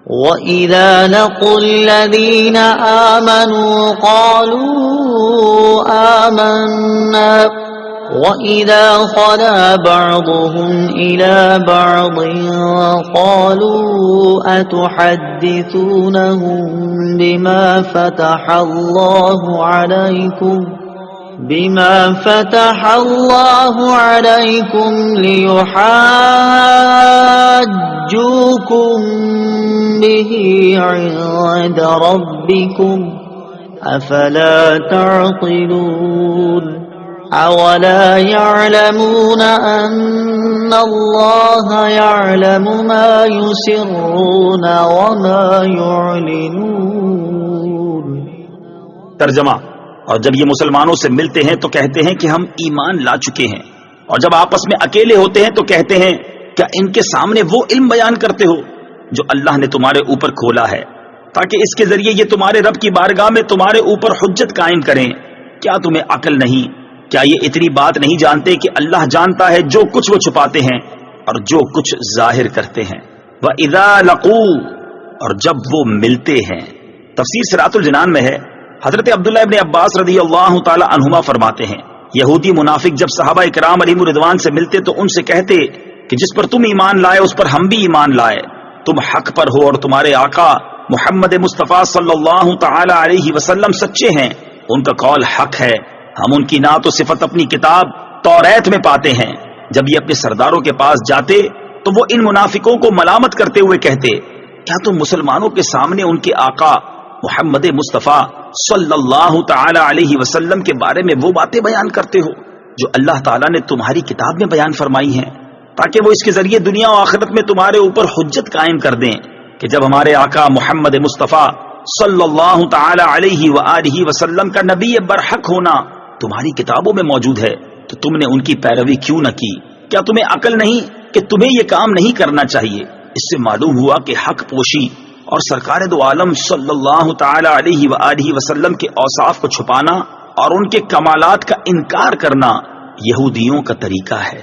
وَإِذَا لَقُوا الَّذِينَ آمَنُوا قَالُوا آمَنَّا وَإِذَا خَلَا بَعْضُهُمْ إِلَى بَعْضٍ قَالُوا أَتُحَدِّثُونَهُم بِمَا فتح الله عليكم ليحاجوكم به عند ربكم أفلا تعقلون أولا يعلمون أن الله يعلم ما يسرون وما يعلنون۔ ترجمہ: اور جب یہ مسلمانوں سے ملتے ہیں تو کہتے ہیں کہ ہم ایمان لا چکے ہیں، اور جب آپس میں اکیلے ہوتے ہیں تو کہتے ہیں کیا ان کے سامنے وہ علم بیان کرتے ہو جو اللہ نے تمہارے اوپر کھولا ہے تاکہ اس کے ذریعے یہ تمہارے رب کی بارگاہ میں تمہارے اوپر حجت قائم کریں؟ کیا تمہیں عقل نہیں؟ کیا یہ اتنی بات نہیں جانتے کہ اللہ جانتا ہے جو کچھ وہ چھپاتے ہیں اور جو کچھ ظاہر کرتے ہیں؟ وَإِذَا لَقُوا، اور جب وہ ملتے ہیں۔ تفسیر صراط الجنان میں ہے، حضرت عبداللہ ابن عباس رضی اللہ تعالی عنہما فرماتے ہیں یہودی منافق جب صحابہ اکرام علیہم رضوان سے ملتے تو ان سے کہتے کہ جس پر تم ایمان لائے اس پر ہم بھی ایمان لائے، تم حق پر ہو اور تمہارے آقا محمد مصطفیٰ صلی اللہ تعالی علیہ وسلم سچے ہیں، ان کا قول حق ہے، ہم ان کی نعت و صفت اپنی کتاب توریت میں پاتے ہیں۔ جب یہ اپنے سرداروں کے پاس جاتے تو وہ ان منافقوں کو ملامت کرتے ہوئے کہتے کیا تم مسلمانوں کے سامنے ان کے آقا محمد مصطفیٰ صلی اللہ تعالی علیہ وسلم کے بارے میں وہ باتیں بیان کرتے ہو جو اللہ تعالیٰ نے تمہاری کتاب میں بیان فرمائی ہیں، تاکہ وہ اس کے ذریعے دنیا و آخرت میں تمہارے اوپر حجت قائم کر دیں کہ جب ہمارے آقا محمد مصطفیٰ صلی اللہ تعالی علیہ وآلہ وسلم کا نبی برحق ہونا تمہاری کتابوں میں موجود ہے تو تم نے ان کی پیروی کیوں نہ کی؟ کیا تمہیں عقل نہیں کہ تمہیں یہ کام نہیں کرنا چاہیے؟ اس سے معلوم ہوا کہ حق پوشی اور سرکار دو عالم صلی اللہ تعالی علیہ وآلہ وسلم کے اوصاف کو چھپانا اور ان کے کمالات کا انکار کرنا یہودیوں کا طریقہ ہے۔